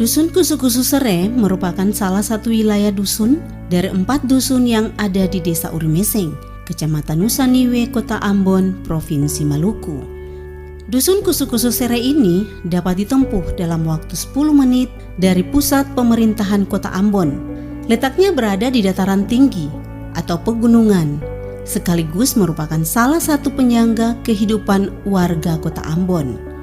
Dusun Kusu-Kusu Sere merupakan salah satu wilayah dusun dari 4 dusun yang ada di Desa Urimeseng, Kecamatan Nusaniwe, Kota Ambon, Provinsi Maluku. Dusun Kusu-Kusu Sere ini dapat ditempuh dalam waktu 10 menit dari pusat pemerintahan Kota Ambon. Letaknya berada di dataran tinggi atau pegunungan, sekaligus merupakan salah satu penyangga kehidupan warga Kota Ambon.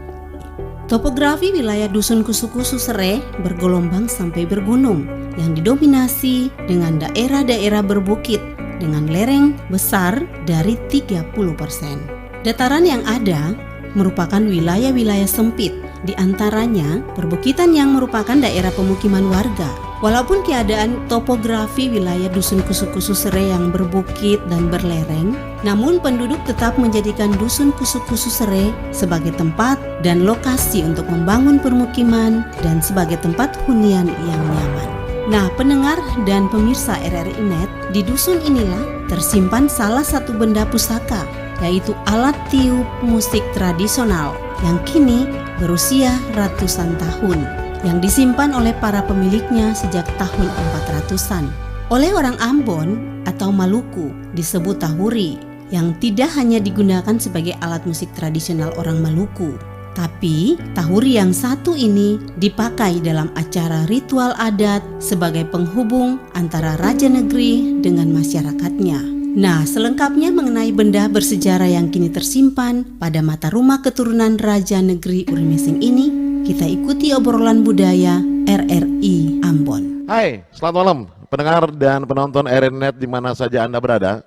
Topografi wilayah Dusun Kusu-Kusu Sere bergelombang sampai bergunung yang didominasi dengan daerah-daerah berbukit dengan lereng besar dari 30%. Dataran yang ada merupakan wilayah-wilayah sempit, di antaranya perbukitan yang merupakan daerah pemukiman warga. Walaupun keadaan topografi wilayah Dusun Kusu-Kusu Sere yang berbukit dan berlereng, namun penduduk tetap menjadikan Dusun Kusu-Kusu Sere sebagai tempat dan lokasi untuk membangun permukiman dan sebagai tempat hunian yang nyaman. Nah, pendengar dan pemirsa RRI Net, di dusun inilah tersimpan salah satu benda pusaka, yaitu alat tiup musik tradisional yang kini berusia ratusan tahun, yang disimpan oleh para pemiliknya sejak tahun 400-an. Oleh orang Ambon atau Maluku disebut tahuri, yang tidak hanya digunakan sebagai alat musik tradisional orang Maluku, tapi tahuri yang satu ini dipakai dalam acara ritual adat sebagai penghubung antara raja negeri dengan masyarakatnya. Nah, selengkapnya mengenai benda bersejarah yang kini tersimpan pada mata rumah keturunan Raja Negeri Urimeseng ini, kita ikuti obrolan budaya RRI Ambon. Hai, selamat malam pendengar dan penonton RRI Net di mana saja Anda berada.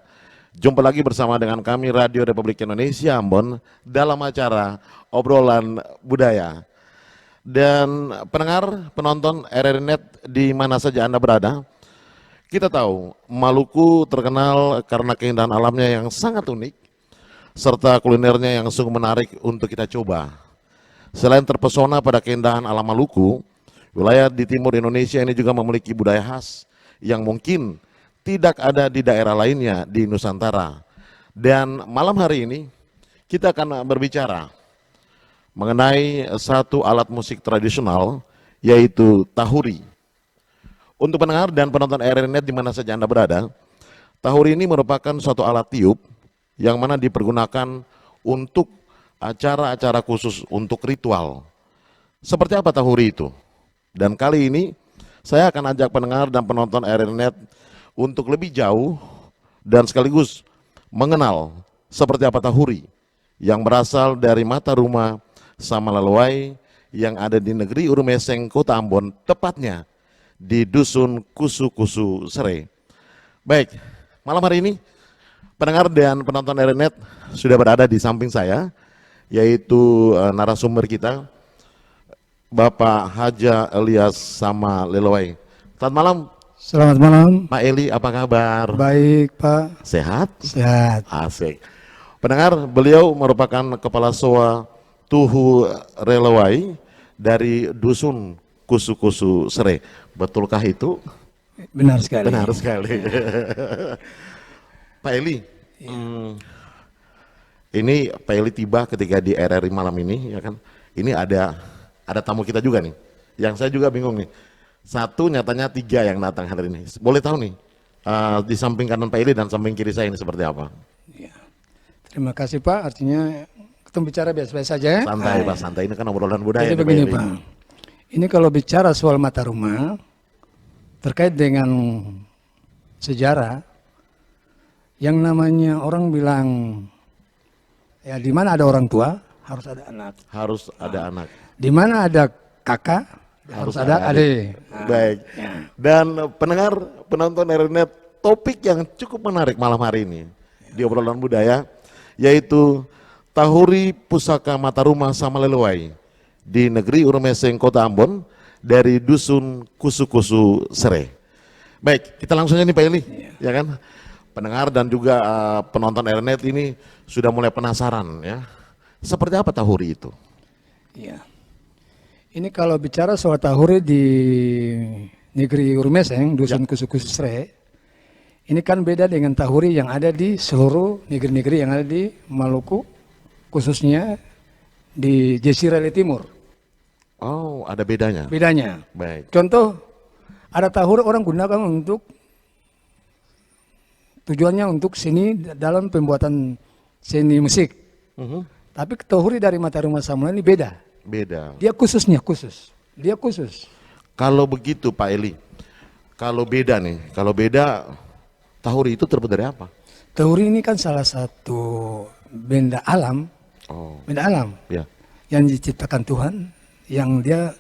Jumpa lagi bersama dengan kami Radio Republik Indonesia Ambon dalam acara obrolan budaya. Dan pendengar, penonton RRI Net di mana saja Anda berada, kita tahu Maluku terkenal karena keindahan alamnya yang sangat unik serta kulinernya yang sungguh menarik untuk kita coba. Selain terpesona pada keindahan alam Maluku, wilayah di timur Indonesia ini juga memiliki budaya khas yang mungkin tidak ada di daerah lainnya di Nusantara. Dan malam hari ini kita akan berbicara mengenai satu alat musik tradisional, yaitu tahuri. Untuk pendengar dan penonton RRI Net di mana saja Anda berada, tahuri ini merupakan suatu alat tiup yang mana dipergunakan untuk acara-acara khusus untuk ritual. Seperti apa tahuri itu? Dan kali ini saya akan ajak pendengar dan penonton RRI Net untuk lebih jauh dan sekaligus mengenal seperti apa tahuri yang berasal dari mata rumah Samalelewai yang ada di negeri Urimeseng, Kota Ambon, tepatnya di Dusun Kusu-Kusu Sere. Baik, malam hari ini pendengar dan penonton RRI Net sudah berada di samping saya, yaitu narasumber kita Bapak Haja Elias Samalelewai. Selamat malam. Selamat malam Pak Eli, apa kabar? Baik Pak. Sehat? Sehat. Asik. Pendengar, beliau merupakan Kepala SOA Tuhu Relewai dari Dusun Kusu-Kusu Sere. Betulkah itu? Benar sekali. Benar sekali. Pak Eli, ini Pak Eli tiba ketika di RRI malam ini, ya kan? Ini ada tamu kita juga nih, yang saya juga bingung nih. Satu nyatanya 3 yang datang hari ini. Boleh tahu nih, di samping kanan Pak Eli dan samping kiri saya ini seperti apa? Ya. Terima kasih Pak. Artinya kita bicara biasa-biasa saja. Santai Pak, santai. Ini kan obrolan budaya. Jadi begini Pak. Ini kalau bicara soal mata rumah terkait dengan sejarah, yang namanya orang bilang ya di mana ada orang tua harus ada anak. Harus ada anak. Di mana ada kakak harus ada adik. Baik. Ya. Dan pendengar, penonton RRI Net, topik yang cukup menarik malam hari ini di obrolan budaya, yaitu tahuri pusaka mata rumah Samalelewai di negeri Urimeseng, Kota Ambon, dari Dusun Kusu-Kusu Sere. Baik, kita langsung aja nih Pak Eli, ya kan? Pendengar dan juga penonton RRI Net ini sudah mulai penasaran ya. Seperti apa tahuri itu? Iya. Ini kalau bicara soal tahuri di negeri Urimeseng, Dusun Kusu-Kusu Sere, ini kan beda dengan tahuri yang ada di seluruh negeri-negeri yang ada di Maluku, khususnya di Jesireli Timur. Oh, ada bedanya. Bedanya. Baik. Contoh, ada tahuri orang gunakan untuk tujuannya untuk seni dalam pembuatan seni musik. Tapi tahuri dari Mata Rumah Samuel ini beda. Beda. Dia khususnya khusus. Dia khusus. Kalau begitu Pak Eli, kalau beda tahuri itu terbuat dari apa? Tahuri ini kan salah satu benda alam, Oh, benda alam ya. yang diciptakan Tuhan, yang dia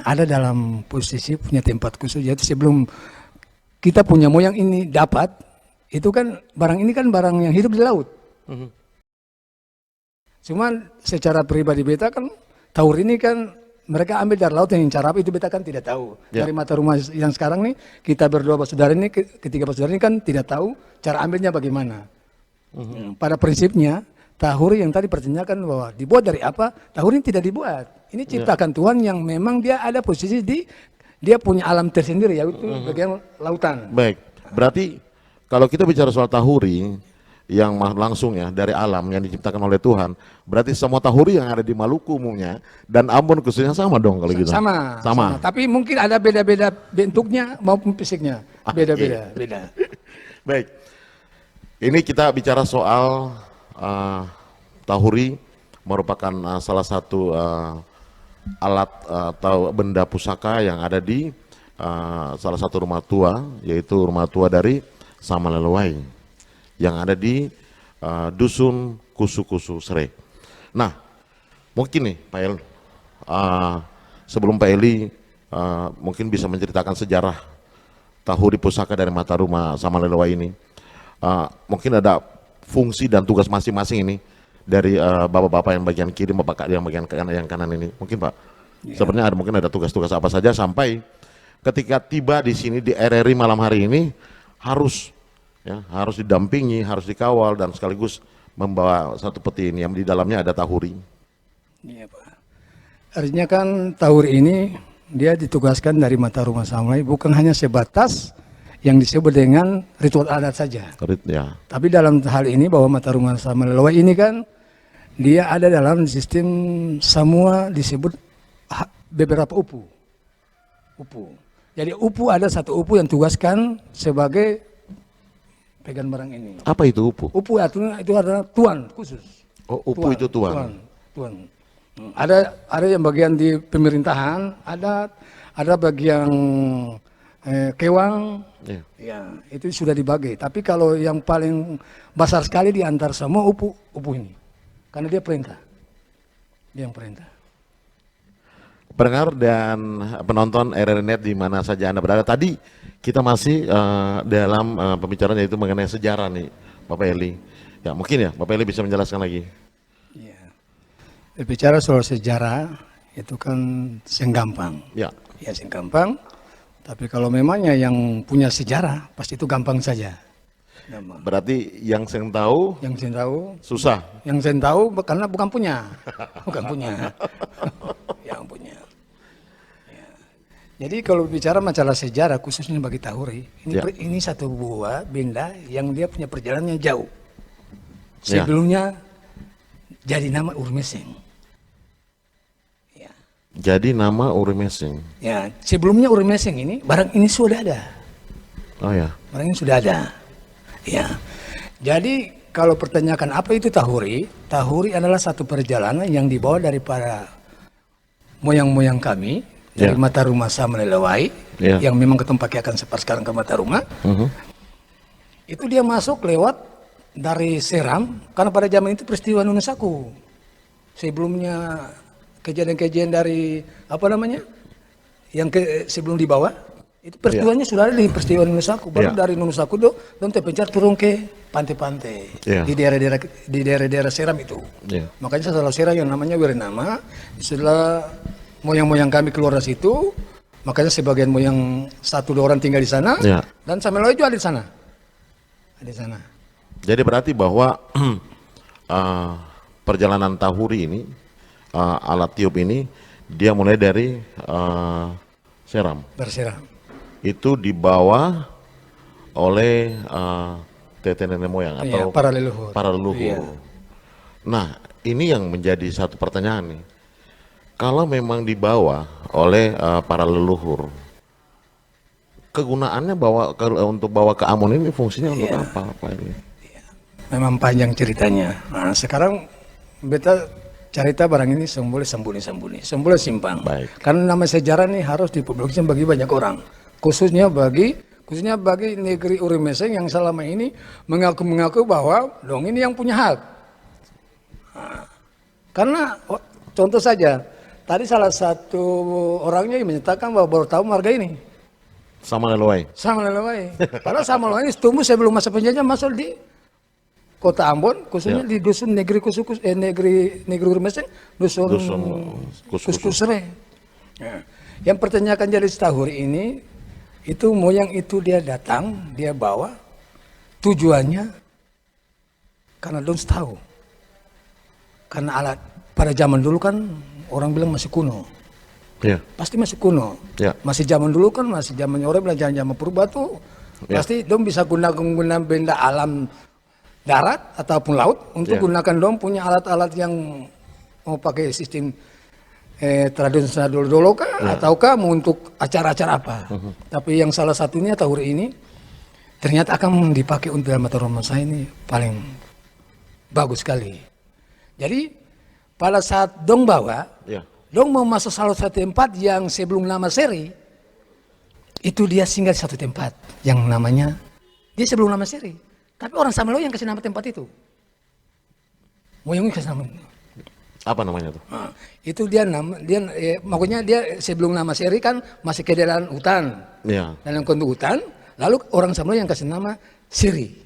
ada dalam posisi punya tempat khusus. Jadi sebelum kita punya moyang ini dapat, itu kan barang ini kan barang yang hidup di laut. Cuman secara pribadi beta kan tahuri ini kan mereka ambil dari laut, yang cara apa itu beta kan tidak tahu. Ya. Dari Mata Rumah yang sekarang nih, kita berdua bersaudara ini, ketiga bersaudara ini kan tidak tahu cara ambilnya bagaimana. Pada prinsipnya tahuri yang tadi pertanyakan bahwa dibuat dari apa, tahuri ini tidak dibuat. Ini ciptakan Tuhan yang memang dia ada posisi dia punya alam tersendiri, yaitu bagian lautan. Baik, berarti kalau kita bicara soal tahuri yang langsung ya dari alam yang diciptakan oleh Tuhan, berarti semua tahuri yang ada di Maluku umumnya dan Ambon khususnya sama dong kalau gitu. Sama. Tapi mungkin ada beda-beda bentuknya maupun fisiknya. Beda-beda. Beda. Baik, ini kita bicara soal tahuri merupakan salah satu alat atau benda pusaka yang ada di salah satu rumah tua, yaitu rumah tua dari Samalelowai yang ada di dusun Kusu-Kusu Sere. Nah, mungkin nih Pak El, sebelum Pak Eli mungkin bisa menceritakan sejarah tahuri pusaka dari Mata Rumah Samalelowai ini. Mungkin ada fungsi dan tugas masing-masing ini dari bapak-bapak yang bagian kiri, bapak yang bagian kanan ini. Mungkin Pak, sebenarnya mungkin ada tugas-tugas apa saja sampai ketika tiba di sini di RRI malam hari ini harus didampingi, harus dikawal dan sekaligus membawa satu peti ini yang di dalamnya ada tahuri. Iya Pak. Artinya kan tahuri ini dia ditugaskan dari Mata Rumah Samuel bukan hanya sebatas yang disebut dengan ritual adat saja. Ya. Tapi dalam hal ini bahwa Mata Rumah Samalelowai ini kan dia ada dalam sistem semua disebut beberapa upu. Jadi upu ada satu upu yang tugaskan sebagai pegang barang ini. Apa itu upu? Upu artinya itu adalah tuan khusus. Oh, upu itu tuan. Tuan. Ada yang bagian di pemerintahan, ada bagian kewang. Ya, itu sudah dibagi. Tapi kalau yang paling besar sekali di antara semua upu ini. Karena dia perintah. Dia yang perintah. Pendengar dan penonton RRNet di mana saja Anda berada, tadi kita masih dalam pembicaraan yaitu mengenai sejarah nih Bapak Eli. Ya mungkin ya Bapak Eli bisa menjelaskan lagi. Ya. Bicara soal sejarah itu kan gampang. Ya. Ya gampang. Tapi kalau memangnya yang punya sejarah pasti itu gampang saja. Gampang. Berarti yang saya tahu susah. Yang saya tahu karena bukan punya. Yang punya. Ya. Jadi kalau bicara masalah sejarah khususnya bagi tahuri, ini satu buah benda yang dia punya perjalanan jauh. Sebelumnya jadi nama Urmeseng. Ya. Jadi nama Urmeseng. Ya, sebelumnya Urmeseng ini barang ini sudah ada. Oh ya. Barang ini sudah ada. Ya. Jadi kalau pertanyakan apa itu tahuri? Tahuri adalah satu perjalanan yang dibawa dari para moyang-moyang kami dari Mata Rumah Samalelowai yang memang ketemu pakai akan sekarang ke Mata Rumah. Itu dia masuk lewat dari Seram karena pada zaman itu peristiwa Nunusaku. Sebelumnya kejadian-kejadian dari apa namanya? Yang sebelum dibawa itu peristiwanya sudah ada di peristiwa Nunusaku. Baru dari Nunusaku don terpencar turun ke pantai-pantai di daerah-daerah Seram itu. Makanya setelah Seram yang namanya Wirenama, setelah moyang-moyang kami keluar dari situ, makanya sebagian moyang 1-2 orang tinggal di sana, dan Samalelowai itu ada di sana. Ada di sana. Jadi berarti bahwa perjalanan tahuri ini, alat tiup ini, dia mulai dari Seram. Dari Seram. Itu dibawa oleh tete nenek moyang atau para leluhur. Nah, ini yang menjadi satu pertanyaan nih. kalau memang dibawa oleh para leluhur, kegunaannya untuk bawa ke Ambon ini fungsinya untuk Iya. apa ini? Memang panjang ceritanya. Nah, sekarang beta cerita barang ini semboleh sembunyi-sembunyi, semboleh simpang. Baik. Karena nama sejarah ini harus dipublikasikan bagi banyak orang, khususnya bagi negeri Urimeseng yang selama ini mengaku bahwa dong ini yang punya hak. Nah, karena contoh saja, tadi salah satu orangnya yang menyatakan bahwa baru tahu marga ini. Sama Leluai. Sama Lelewai. Padahal sama Lelewai ini tumbuh sebelum masa penjajahan masuk di Kota Ambon, khususnya di dusun negeri negeri Urimeseng, dusun Kuskusre. Nah, yang pertanyakan jadi setahun ini, itu moyang itu dia datang, dia bawa tujuannya karena dong tahu. Karena alat pada zaman dulu kan orang bilang masih kuno. Ya. Pasti masih kuno. Ya. Masih zaman dulu kan, masih zaman orang bilang zaman purba tuh. Ya. Pasti dong bisa gunakan benda alam darat ataupun laut untuk Ya. gunakan dong punya alat-alat yang mau pakai sistem tradisional dulu kah ataukah mau untuk acara-acara apa. Tapi yang salah satunya tahun ini ternyata akan dipakai untuk dalam mata rumah saya ini paling bagus sekali. Jadi pada saat dong bawa, Ya. dong mau masuk salah satu tempat yang sebelum nama seri, itu dia singgah di satu tempat yang namanya, dia sebelum nama seri. Tapi orang Samelo yang kasih nama tempat itu. Moyongnya kasih nama. Apa namanya tuh? Nah, itu makanya dia sebelum nama seri kan masih ke dalam hutan. Ya. Dalam konduk hutan, lalu orang Samelo yang kasih nama Siri.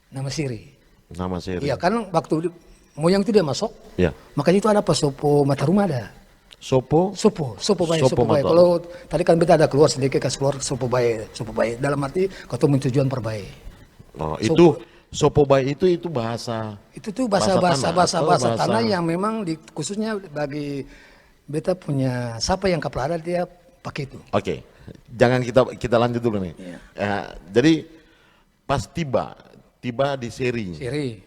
Nama Siri. Nama seri. Iya kan waktu moyang itu dia masuk, Ya. makanya itu ada Pasopo Mata Rumah ada. Sopo. Sopo baik. Mata. Kalau tadi kan beta ada keluar sedikit kasih keluar sopo baik. Dalam arti ketemu tujuan perbaik. Oh, itu sopo bayi itu bahasa. Itu tuh Bahasa bahasa tanah. tanah yang memang khususnya bagi beta punya siapa yang kapelada dia pakai itu. Oke. Jangan kita lanjut dulu nih. Iya. Jadi pas tiba di seri. Siri.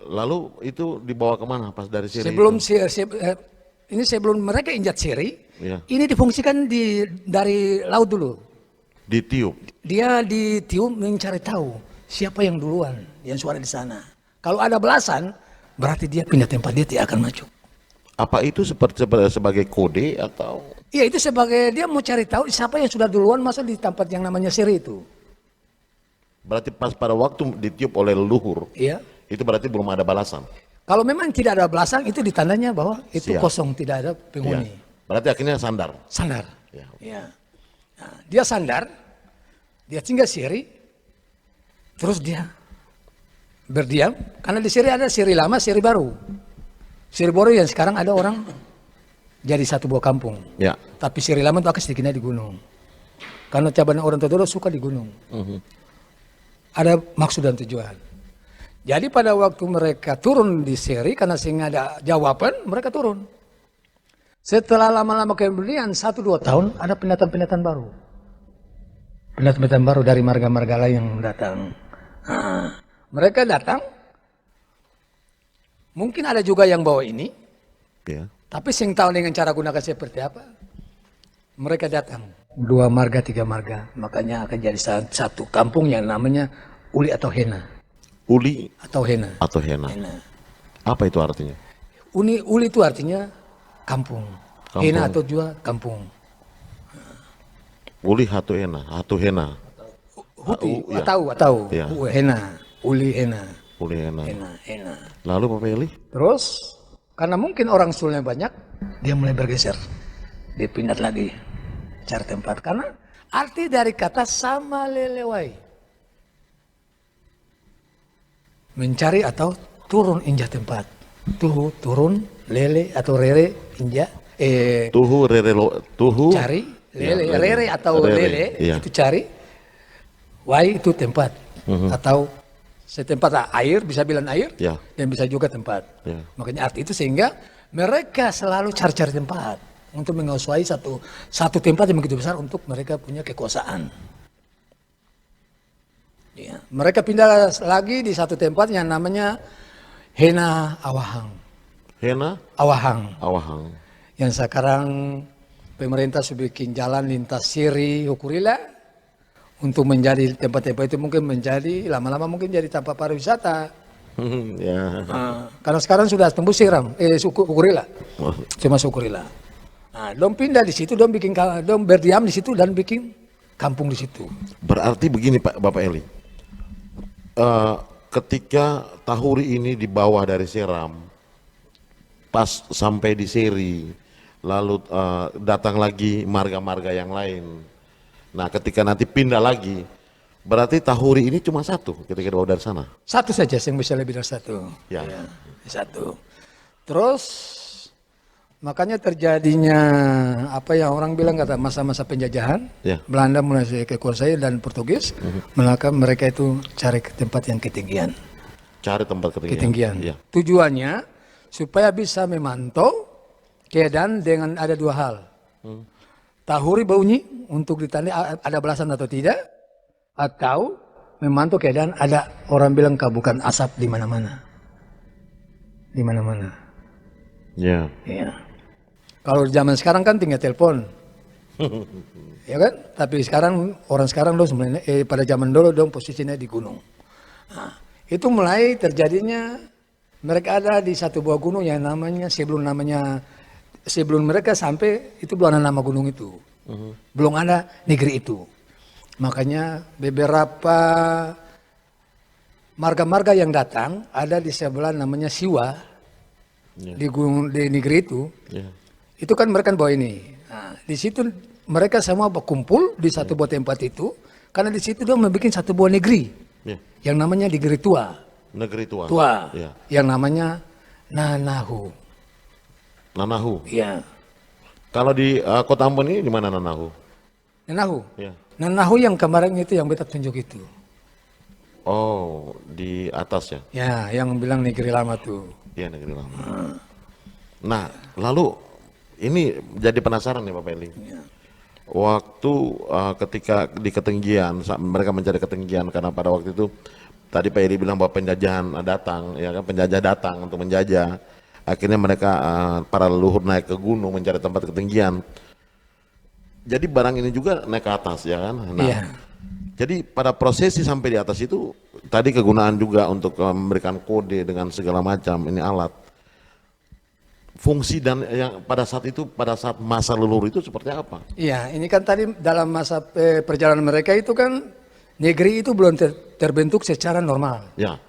Lalu itu dibawa kemana pas dari seri? Sebelum itu? ini sebelum mereka injak siri, Iya. ini difungsikan dari laut dulu. Ditiup. Dia ditiup mencari tahu siapa yang duluan yang suara di sana. Kalau ada belasan, berarti dia pindah tempat, dia tidak akan maju. Apa itu sebagai kode atau? Iya, itu sebagai dia mau cari tahu siapa yang sudah duluan masuk di tempat yang namanya seri itu. Berarti pas pada waktu ditiup oleh leluhur, Iya. itu berarti belum ada balasan. Kalau memang tidak ada belasan, itu ditandanya bahwa itu Siap. kosong, tidak ada penghuni. Iya. Berarti akhirnya sandar. Sandar. Ya. Iya. Nah, dia sandar, dia tinggal seri, terus dia berdiam, karena di seri ada seri lama, seri baru. Seri baru yang sekarang ada orang jadi satu buah kampung. Ya. Tapi seri lama itu akan sedikitnya di gunung. Karena cabang orang tua suka di gunung. Ada maksud dan tujuan. Jadi pada waktu mereka turun di seri, karena sehingga ada jawaban, mereka turun. Setelah lama-lama kemudian 1-2 tahun, ada pendatang-pendatang baru. Pendatang-pendatang baru dari marga-marga lain yang datang. Nah, mereka datang, mungkin ada juga yang bawa ini, Ya. tapi sing tahu dengan cara gunakan seperti apa. Mereka datang 2 marga 3 marga, makanya akan jadi satu kampung yang namanya Uli atau Hena. Uli Atau Hena. atau Hena. Hena. Apa itu artinya? Uli itu artinya kampung. Kampung. Hena atau juga kampung. Uli hatu Hena. Huti, Ya. atau Ya. Hena, Uli Hena. Uli Hena. Hena. Lalu Pak Eli? Terus karena mungkin orang sulnya banyak, dia mulai bergeser. Dia pindah lagi cari tempat. Karena arti dari kata sama lelewai, mencari atau turun injak tempat. Tuh turun, lele atau rere injak. Tuhu. Cari, lele, Ya, rere atau rere, lele iya. itu cari. Wai itu tempat atau setempat air, bisa bilang air, Ya. dan bisa juga tempat. Ya. Makanya arti itu sehingga mereka selalu cari-cari tempat untuk menguasai satu tempat yang begitu besar untuk mereka punya kekuasaan. Ya. Mereka pindah lagi di satu tempat yang namanya Hena Awahang. Hena Awahang. Awahang. Yang sekarang pemerintah sudah bikin jalan lintas Siri, Hukurila untuk menjadi tempat-tempat itu mungkin menjadi lama-lama mungkin jadi tempat pariwisata. Ya. Karena sekarang sudah tembus Siram, Hukurila, Oh, cuma Hukurila. Nah, dong pindah di situ, dong berdiam di situ dan bikin kampung di situ. berarti begini Pak Bapak Eli. Ketika Tahuri ini di bawah dari Seram, pas sampai di Seri, lalu datang lagi marga-marga yang lain. Nah, ketika nanti pindah lagi, berarti Tahuri ini cuma satu ketika dibawa dari sana. Satu saja yang bisa lebih dari satu. Ya. Satu. Terus makanya terjadinya apa yang orang bilang kata masa-masa penjajahan. Ya. Belanda mulai kekuasai dan Portugis, maka mereka itu cari ke tempat yang ketinggian. Cari tempat Ketinggian. Ya. Tujuannya supaya bisa memantau keadaan dengan ada dua hal. Tahuri bunyi untuk ditanya ada belasan atau tidak, atau memantau keadaan ada orang bilang kabukan asap di mana-mana. Di mana-mana. Ya. Ya. Kalau zaman sekarang kan tinggal telepon. Ya kan? Tapi sekarang orang sekarang dong sebenarnya pada zaman dulu dong posisinya di gunung. Nah, itu mulai terjadinya mereka ada di satu buah gunung yang namanya sebelum mereka sampai itu belum ada nama gunung itu. Belum ada negeri itu. Makanya beberapa marga-marga yang datang ada di sebelah namanya Siwa. Di negeri itu. Ya. Itu kan mereka bawa ini. Nah, di situ mereka semua berkumpul di satu buah tempat itu karena di situ dia membuat satu buah negeri Ya. yang namanya negeri tua. Negeri tua. Tua. Ya. Yang namanya Nanahu. Nanahu. Ya. Kalau di Kota Ambon ini di mana Nanahu? Nanahu. Ya. Nanahu yang kemarin itu yang beta tunjuk itu. Oh, di atas ya? Ya, yang bilang negeri lama tuh. Iya, negeri lama. Nah, lalu ini jadi penasaran nih Bapak Eli. Waktu ketika di ketinggian, mereka mencari ketinggian karena pada waktu itu tadi Pak Eli bilang bahwa penjajahan datang, ya kan, penjajah datang untuk menjajah. Akhirnya mereka para leluhur naik ke gunung mencari tempat ketinggian. Jadi barang ini juga naik ke atas, ya kan? Nah, Iya. jadi pada prosesi sampai di atas itu tadi kegunaan juga untuk memberikan kode dengan segala macam ini alat. Fungsi dan yang pada saat itu, pada saat masa leluhur itu seperti apa? Iya, ini kan tadi dalam masa perjalanan mereka itu kan negeri itu belum terbentuk secara normal. Ya,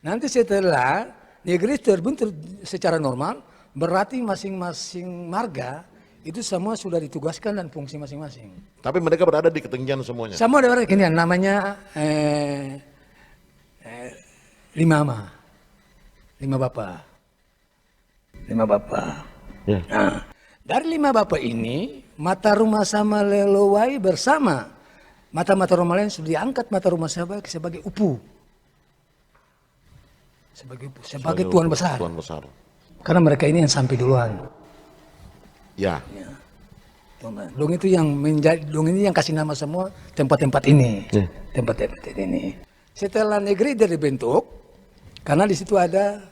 Nanti setelah negeri terbentuk secara normal, berarti masing-masing marga itu semua sudah ditugaskan dan fungsi masing-masing. tapi mereka berada di ketinggian semuanya. Semua ada gini namanya lima bapak. Ya. Nah, dari 5 bapak ini mata rumah sama Lelowai bersama mata-mata rumah lain sudah diangkat mata rumah sebagai upu. Sebagai tuan besar. Tuan besar. Karena mereka ini yang sampai duluan. Ya. Dong itu yang ini yang kasih nama semua tempat-tempat ini. Ya. Tempat-tempat ini. Setelah negeri dibentuk, karena di situ ada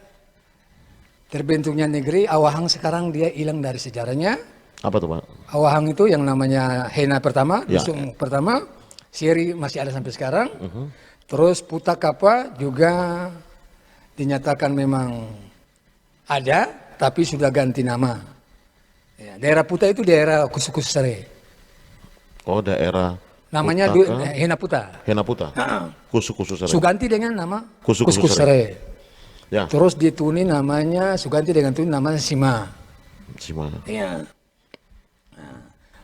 terbentuknya negeri, Awahang sekarang dia hilang dari sejarahnya. Apa tuh Pak? Awahang itu yang namanya Hena pertama, Ya. dusun pertama, Siri masih ada sampai sekarang. Terus Putakapa juga dinyatakan memang ada, tapi sudah ganti nama. Ya, daerah Puta itu daerah Kusukus Sere. Oh, daerah Namanya Putaka, Hena Puta. Hena Puta. Kusu-kusu Sere. Suganti dengan nama Kusukus Kusukus Sere. Ya. Terus di Tuni namanya Suganti dengan Tuni namanya Sima. Gimana? Iya. Nah,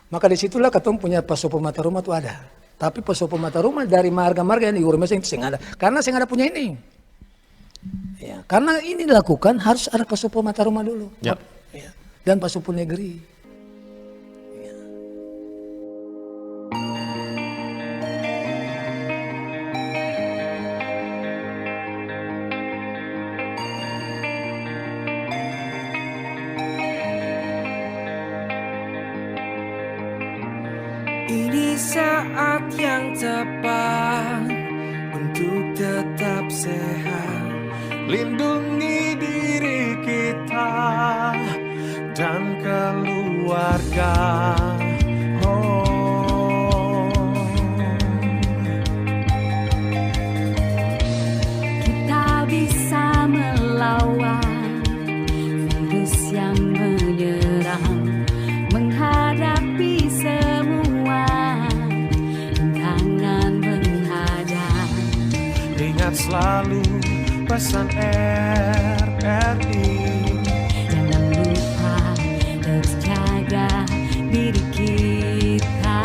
maka disitulah ketemu punya Pasopo Mata Rumah itu ada. Tapi Pasopo Mata Rumah dari marga-marga yang di Urmeseng itu saya ada. Karena saya nggak ada punya ini. Ya, karena ini dilakukan harus ada Pasopo Mata Rumah dulu. Ya. Ya. Dan Pasopo Negeri. Ini saat yang tepat untuk tetap sehat. Lindungi diri kita dan keluarga. Kita bisa melawan virus yang menyerang, menghadapi semua tantangan menghadap. Ingat selalu pesan RRI, Jangan lupa terus jaga diri kita.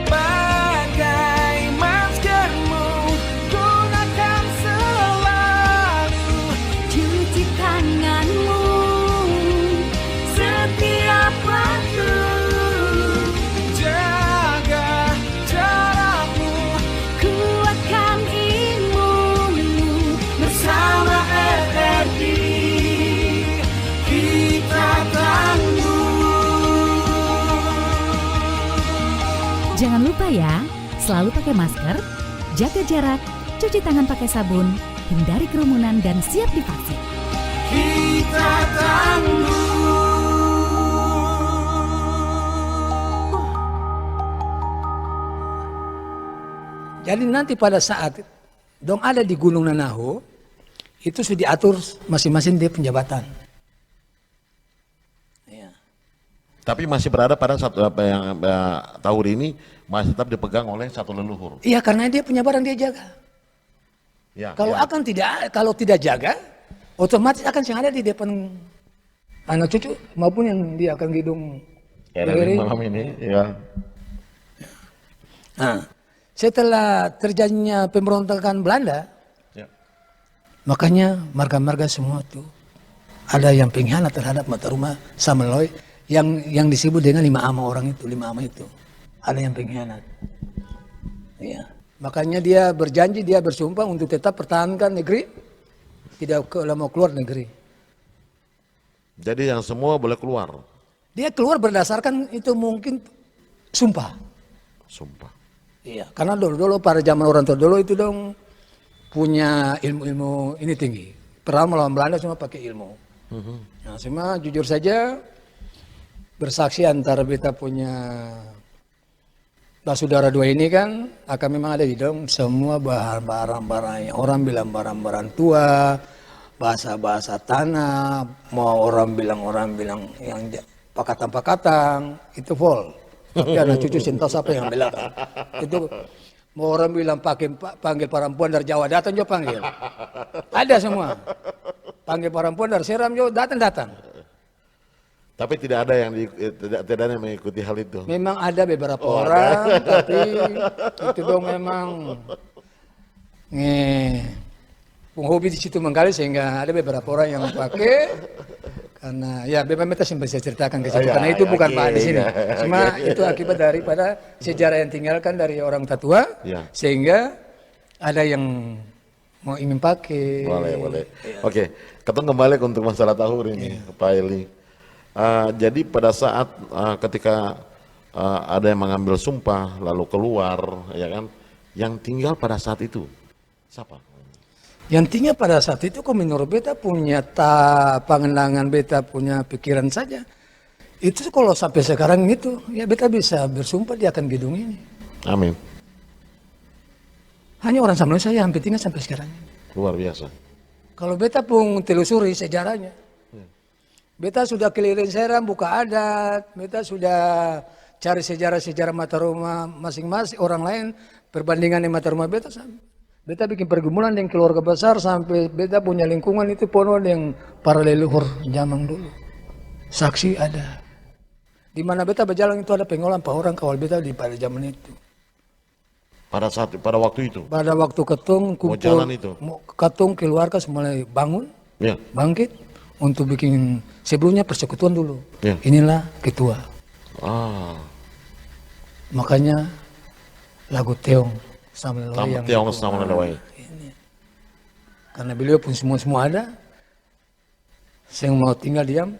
pakai maskermu, gunakan selalu. Cuci tanganmu setiap waktu. Jaga jarakmu Kuatkan imunmu bersama RRI, kita tangguh. Jangan lupa ya, selalu pakai masker, jaga jarak, cuci tangan pakai sabun, hindari kerumunan dan siap divaksin. Kita tangguh. Jadi nanti pada saat dong ada di Gunung Nanaho, itu sudah diatur masing-masing dia penjabatan. Ya. Tapi masih berada pada satu apa yang tahun ini masih tetap dipegang oleh satu leluhur. Iya, karena dia punya barang dia jaga. Ya, Kalau ya. kalau tidak jaga, otomatis akan yang ada di depan anak cucu maupun yang dia akan gedung RRI malam ini, ya. Nah, setelah terjadinya pemberontakan Belanda, Ya. makanya marga-marga semua tuh ada yang pengkhianat terhadap mata rumah Sameloi yang disebut dengan 5 ama orang itu, 5 ama itu. Ada yang pengkhianat. Iya. Makanya dia berjanji, dia bersumpah untuk tetap pertahankan negeri, tidak mau keluar negeri. Jadi yang semua boleh keluar. Dia keluar berdasarkan itu mungkin sumpah. Sumpah. Iya, karena dulu pada zaman orang tua dulu itu dong punya ilmu-ilmu ini tinggi. Perang melawan Belanda semua pakai ilmu. Nah, semua jujur saja bersaksi antara beta punya saudara dua ini kan akan memang ada di dong semua barang-barang yang orang bilang barang-barang tua, bahasa-bahasa tanah, mau orang bilang yang pakatan-pakatan itu full. Tapi anak cucu sintos apa yang bilang kan? Itu mau orang bilang panggil perempuan dari Jawa datang juga panggil. Ada semua. Panggil perempuan dari Seram juga datang. Tapi tidak ada yang tidak ada yang mengikuti hal itu. Memang ada beberapa orang, tapi itu dong memang penghobi di situ menggali sehingga ada beberapa orang yang pakai. Karena ya memang kita bisa ceritakan ke situ karena itu bukan Pak di sini. Cuma itu akibat daripada sejarah yang tinggalkan dari orang tatua sehingga ada yang mau ingin pakai. Boleh. Oke, kita kembali untuk masalah tahun ini, Pak Eli. Jadi pada saat ketika ada yang mengambil sumpah lalu keluar, ya kan, yang tinggal pada saat itu siapa? Yang tinggal pada saat itu kok menurut beta punya pangendangan beta punya pikiran saja. Itu kalau sampai sekarang itu ya beta bisa bersumpah dia akan gedung ini. Amin. Hanya orang Sameloi saya hampir tinggal sampai sekarang. Luar biasa. Kalau beta pun telusuri sejarahnya. Beta sudah keliling Seram buka adat, beta sudah cari sejarah-sejarah mata rumah masing-masing orang lain perbandingan dengan mata rumah beta. Beta bikin pergumulan dengan keluarga besar sampai beta punya lingkungan itu penuh dengan para leluhur zaman dulu. Saksi ada. Di mana beta berjalan itu ada pengolahan orang kawal beta di pada zaman itu. Pada waktu itu. Pada waktu ketung kumpul, jalan itu. ketung keluarga mulai bangun, bangkit untuk bikin sebelumnya persekutuan dulu. Inilah ketua. Makanya lagu Teong Sameloi yang Teong Sameloi. Karena beliau pun semua ada. Saya mau tinggal diam.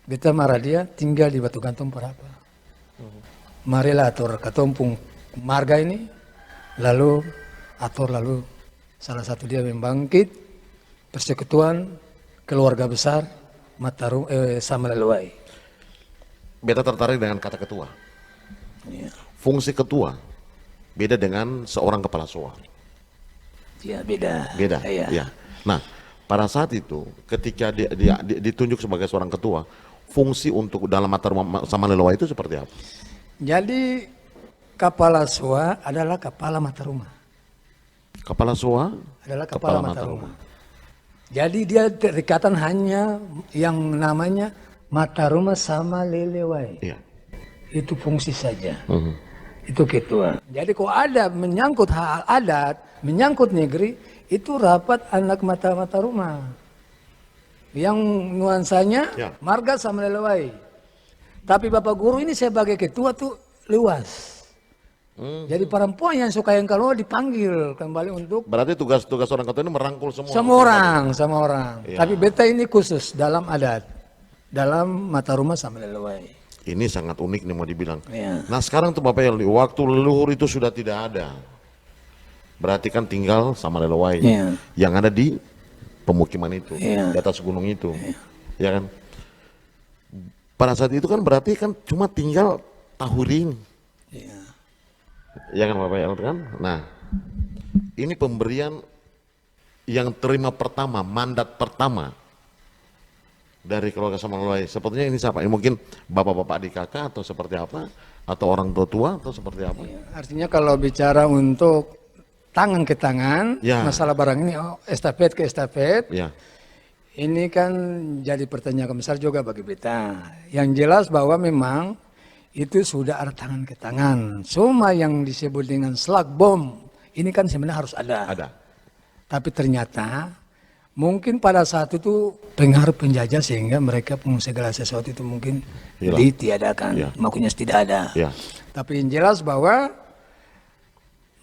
Beta marah dia tinggal di Batu Gantung Parapa. Marilah atur katompung marga ini. Lalu salah satu dia membangkit persekutuan keluarga besar Samalelowai. Beta tertarik dengan kata ketua. Iya. Fungsi ketua beda dengan seorang kepala SOA. Ya beda. Beda. Iya. Ya. Nah, pada saat itu ketika dia ditunjuk sebagai seorang ketua, fungsi untuk dalam mata rumah Samalelowai itu seperti apa? Jadi kepala SOA adalah kepala mata rumah. Kepala SOA Adalah kepala mata rumah. Jadi dia terikatan hanya yang namanya mata rumah Samalelowai. Iya. Itu fungsi saja. Itu ketua. Jadi kalau ada menyangkut hal adat, menyangkut negeri, itu rapat anak mata rumah. Yang nuansanya Ya. marga Samalelowai. Tapi Bapak Guru ini sebagai ketua tuh luas. Jadi perempuan yang suka yang keluar dipanggil kembali untuk Berarti tugas orang ketua ini merangkul semua. sama orang. Ya. Tapi beta ini khusus dalam adat, dalam mata rumah Samalelowai. Ini sangat unik nih mau dibilang. Ya. Nah sekarang tuh Bapak Yeldi, waktu leluhur itu sudah tidak ada. Berarti kan tinggal Samalelowai Iya. yang ada di pemukiman itu, Iya. di atas gunung itu, ya kan? Pada saat itu kan berarti kan cuma tinggal Tahuri ini, ya kan Bapak Yeldi kan? Nah, ini pemberian yang terima pertama, mandat pertama dari keluarga Samalelowai. Sepertinya ini siapa? Ini mungkin bapak-bapak adik kakak atau seperti apa? Atau orang tua atau seperti apa? Artinya kalau bicara untuk tangan ke tangan, Ya. masalah barang ini estafet ke estafet, Ya, ini kan jadi pertanyaan besar juga bagi beta. Yang jelas bahwa memang itu sudah ada tangan ke tangan. Semua yang disebut dengan slag bom, ini kan sebenarnya harus ada. ada. Tapi ternyata mungkin pada saat itu pengaruh penjajah sehingga mereka pun segala sesuatu itu mungkin Hilang. ditiadakan, Ya. makanya tidak ada. Ya, Tapi yang jelas bahwa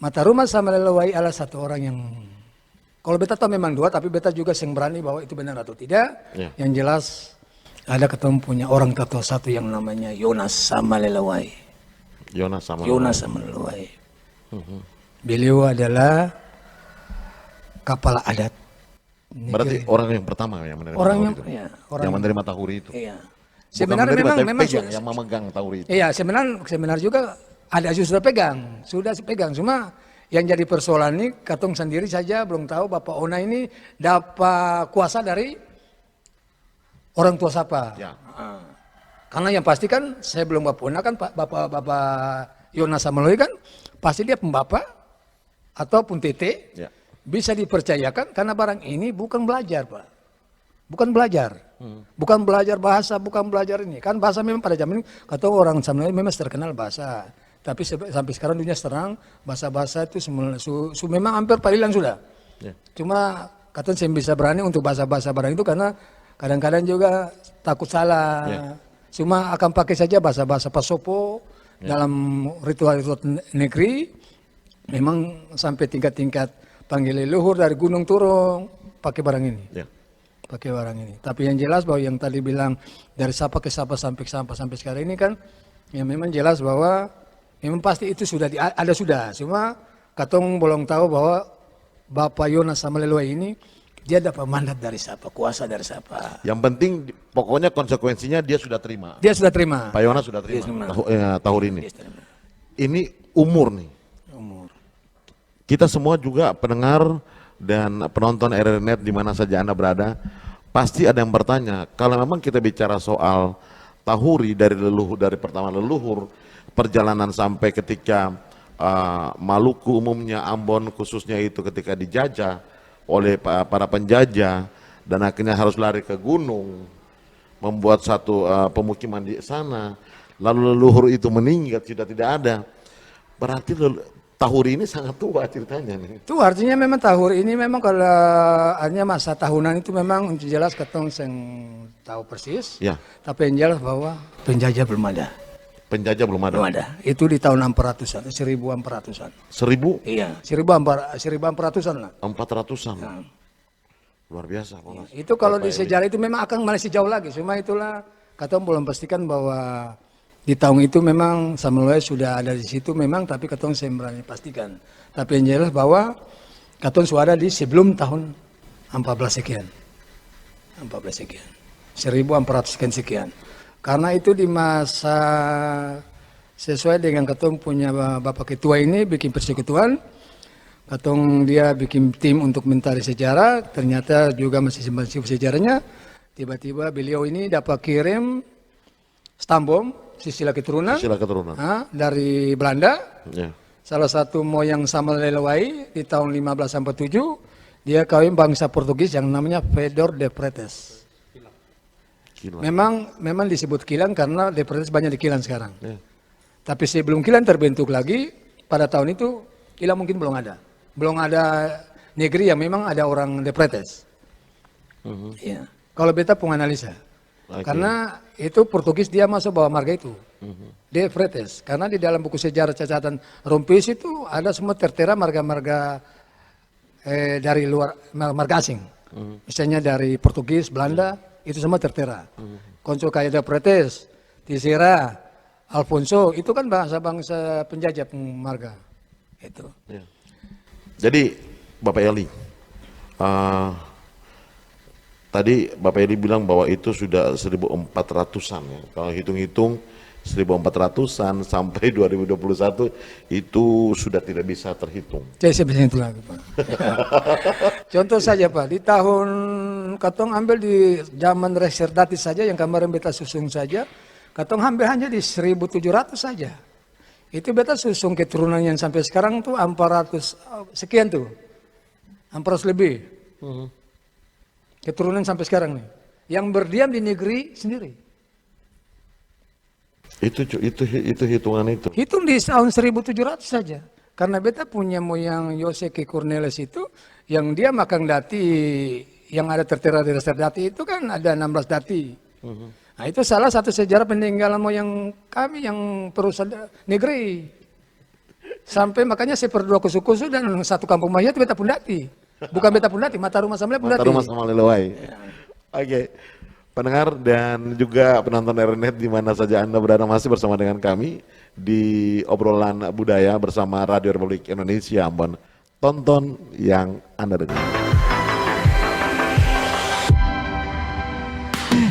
mata rumah Samalelowai adalah satu orang yang, kalau beta tahu memang dua, tapi beta juga yang berani bahwa itu benar atau tidak. Ya. Yang jelas ada ketemu punya orang tato satu yang namanya Yonas Samalelowai. Yonas sama. Yonas Samalelowai. Beliau adalah kepala adat. Berarti orang yang pertama yang menerima Orang tahuri yang- itu. iya, yang menerima tahuri itu. Iya. Bukan Sebenarnya menerima, memang tapi memang pegang, yang memegang tahuri itu. iya, sebenarnya juga ada sudah pegang, Cuma yang jadi persoalan ini katong sendiri saja belum tahu Bapak Ona ini dapat kuasa dari orang tua siapa. Ya. Karena yang pasti kan saya belum Bapak Ona kan Bapak Yonas Samalelowai kan pasti dia pembapak ataupun tete. Ya. Bisa dipercayakan karena barang ini bukan belajar, Pak. Bukan belajar. Bukan belajar bahasa, bukan belajar ini. Kan bahasa memang pada zaman ini, kata orang Samalelowai memang terkenal bahasa. Tapi sampai sekarang dunia serang, bahasa-bahasa itu memang hampir hilang sudah. Ya. Cuma kata saya bisa berani untuk bahasa-bahasa barang itu karena kadang-kadang juga takut salah. Ya. Cuma akan pakai saja bahasa-bahasa pasopo dalam ritual-ritual negeri. Memang sampai tingkat-tingkat panggil leluhur dari gunung turun pakai barang ini. Ya. Pakai barang ini. Tapi yang jelas bahwa yang tadi bilang dari sapa ke sapa sampai sekarang ini kan ya memang jelas bahwa memang pasti itu sudah ada sudah. Cuma katong belum tahu bahwa Bapak Yonas Samalelowai ini dia dapat mandat dari siapa, kuasa dari siapa. Yang penting pokoknya konsekuensinya dia sudah terima. Dia sudah terima. Pak Yonas sudah terima tahuri ini. Dia sudah terima. Ini umur nih. Umur. Kita semua juga pendengar dan penonton RRNet di mana saja Anda berada, pasti ada yang bertanya, kalau memang kita bicara soal tahuri dari pertama leluhur, perjalanan sampai ketika Maluku umumnya, Ambon khususnya itu ketika dijajah oleh para penjajah dan akhirnya harus lari ke gunung, membuat satu pemukiman di sana, lalu leluhur itu meninggal, sudah tidak ada, berarti tahuri ini sangat tua ceritanya nih. Itu artinya memang tahur ini memang kalau artinya masa tahunan itu memang jelas ketong yang tahu persis. Ya. Tapi yang jelas bahwa penjajah belum ada. Penjajah belum ada. Belum ada. Itu di tahun 400-an, 1400-an. 1000? Iya, 1400-an lah. 400-an. Nah, Luar biasa. Ponas. itu kalau di Bapak sejarah itu memang akan masih jauh lagi. Cuma itulah ketong belum pastikan bahwa di tahun itu memang Samalelowai sudah ada di situ memang, tapi ketong saya berani pastikan. Tapi yang jelas bahwa ketong sudah ada di sebelum tahun 14 sekian. 14 sekian. 1400 sekian. Karena itu di masa sesuai dengan ketum punya Bapak Ketua ini bikin persekutuan, ketum dia bikin tim untuk mencari sejarah, ternyata juga masih simpan sejarahnya. Tiba-tiba beliau ini dapat kirim stambom silsilah keturunan dari Belanda. Ya. Salah satu moyang Samuel Leloai di tahun 1547 dia kawin bangsa Portugis yang namanya Fedor de Pretes. Memang disebut kilang karena de Pretes banyak di kilang sekarang. Ya. Tapi sebelum kilang terbentuk lagi pada tahun itu kilang mungkin belum ada. Belum ada negeri yang memang ada orang de Pretes. Ya. Kalau beta penganalisa. Karena itu Portugis dia masuk bawa marga itu. De Pretes. Karena di dalam buku sejarah catatan Rompis itu ada semua tertera marga-marga dari luar, marga asing. Misalnya dari Portugis, Belanda, itu semua tertera. Konco kayak de Pretes, Tisera, Alfonso, itu kan bangsa-bangsa penjajah marga. Itu. Ya. Jadi Bapak Eli, tadi Bapak Eli bilang bahwa itu sudah 1400-an ya. Kalau hitung-hitung 1400-an sampai 2021 itu sudah tidak bisa terhitung. Saya bisa itu lagi, Pak. Contoh saja, Pak, di tahun Katong ambil di zaman Reserdati saja yang kemarin beta susung saja, Katong ambil hanya di 1700 saja. Itu beta susung keturunan yang sampai sekarang tuh 400 sekian tuh. 400 lebih. Keturunan sampai sekarang nih. Yang berdiam di negeri sendiri. Itu hitungan itu. Hitung di tahun 1700 saja. Karena beta punya moyang Yoseki Cornelis itu, yang dia makan dati, yang ada tertera di Resert Dati itu kan ada 16 dati. Nah itu salah satu sejarah peninggalan moyang kami yang perusahaan negeri. Sampai makanya seperdua kusu-kusu dan satu kampung mayat beta pun dati. Bukan beta pun dati, mata rumah Samuel pun dati. Mata rumah Samuel Leloai. Oke. Pendengar dan juga penonton RNet di mana saja Anda berada masih bersama dengan kami di obrolan budaya bersama Radio Republik Indonesia Ambon. Tonton yang Anda dengar.